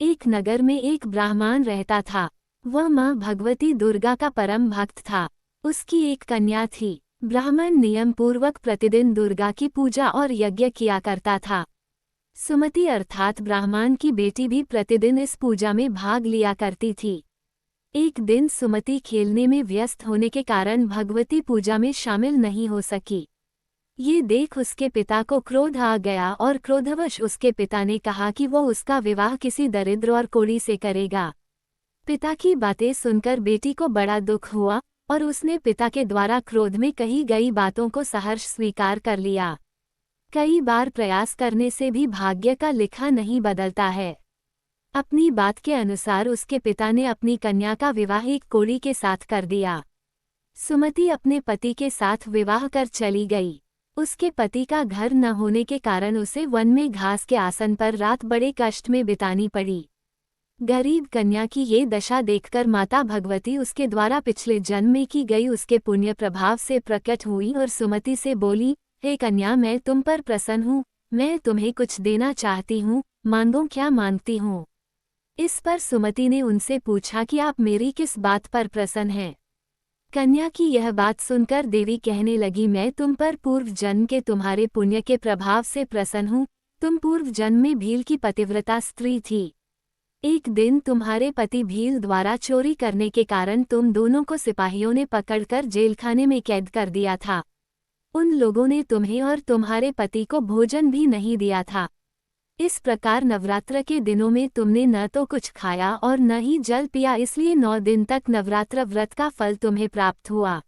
एक नगर में एक ब्राह्मण रहता था। वह माँ भगवती दुर्गा का परम भक्त था। उसकी एक कन्या थी। ब्राह्मण नियम पूर्वक प्रतिदिन दुर्गा की पूजा और यज्ञ किया करता था। सुमति अर्थात ब्राह्मण की बेटी भी प्रतिदिन इस पूजा में भाग लिया करती थी। एक दिन सुमति खेलने में व्यस्त होने के कारण भगवती पूजा में शामिल नहीं हो सकी। ये देख उसके पिता को क्रोध आ गया और क्रोधवश उसके पिता ने कहा कि वो उसका विवाह किसी दरिद्र और कोढ़ी से करेगा। पिता की बातें सुनकर बेटी को बड़ा दुख हुआ और उसने पिता के द्वारा क्रोध में कही गई बातों को सहर्ष स्वीकार कर लिया। कई बार प्रयास करने से भी भाग्य का लिखा नहीं बदलता है। अपनी बात के अनुसार उसके पिता ने अपनी कन्या का विवाह एक कोढ़ी के साथ कर दिया। सुमति अपने पति के साथ विवाह कर चली गई। उसके पति का घर न होने के कारण उसे वन में घास के आसन पर रात बड़े कष्ट में बितानी पड़ी। गरीब कन्या की ये दशा देखकर माता भगवती उसके द्वारा पिछले जन्म में की गई उसके पुण्य प्रभाव से प्रकट हुई और सुमति से बोली, हे कन्या, मैं तुम पर प्रसन्न हूँ। मैं तुम्हें कुछ देना चाहती हूँ, मांगो क्या मांगती हूँ। इस पर सुमति ने उनसे पूछा कि आप मेरी किस बात पर प्रसन्न हैं। कन्या की यह बात सुनकर देवी कहने लगी, मैं तुम पर पूर्व जन्म के तुम्हारे पुण्य के प्रभाव से प्रसन्न हूँ। तुम पूर्व जन्म में भील की पतिव्रता स्त्री थी। एक दिन तुम्हारे पति भील द्वारा चोरी करने के कारण तुम दोनों को सिपाहियों ने पकड़कर जेलखाने में कैद कर दिया था। उन लोगों ने तुम्हें और तुम्हारे पति को भोजन भी नहीं दिया था। इस प्रकार नवरात्र के दिनों में तुमने न तो कुछ खाया और न ही जल पिया, इसलिए 9 दिन तक नवरात्र व्रत का फल तुम्हें प्राप्त हुआ।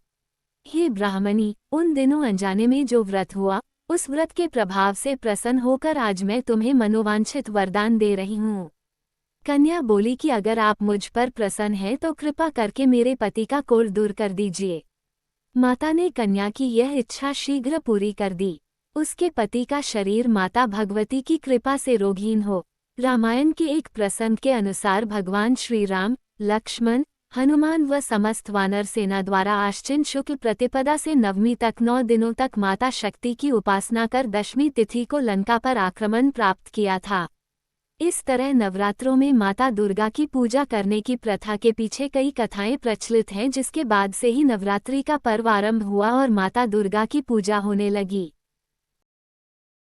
हे ब्राह्मणी, उन दिनों अनजाने में जो व्रत हुआ, उस व्रत के प्रभाव से प्रसन्न होकर आज मैं तुम्हें मनोवांछित वरदान दे रही हूँ। कन्या बोली कि अगर आप मुझ पर प्रसन्न हैं तो कृपा करके मेरे पति का कोढ़ दूर कर दीजिए। माता ने कन्या की यह इच्छा शीघ्र पूरी कर दी। उसके पति का शरीर माता भगवती की कृपा से रोगहीन हो। रामायण के एक प्रसंग के अनुसार भगवान श्री राम, लक्ष्मण, हनुमान व समस्त वानर सेना द्वारा आश्विन शुक्ल प्रतिपदा से नवमी तक 9 दिनों तक माता शक्ति की उपासना कर दशमी तिथि को लंका पर आक्रमण प्राप्त किया था। इस तरह नवरात्रों में माता दुर्गा की पूजा करने की प्रथा के पीछे कई कथाएं प्रचलित हैं, जिसके बाद से ही नवरात्रि का पर्व आरंभ हुआ और माता दुर्गा की पूजा होने लगी।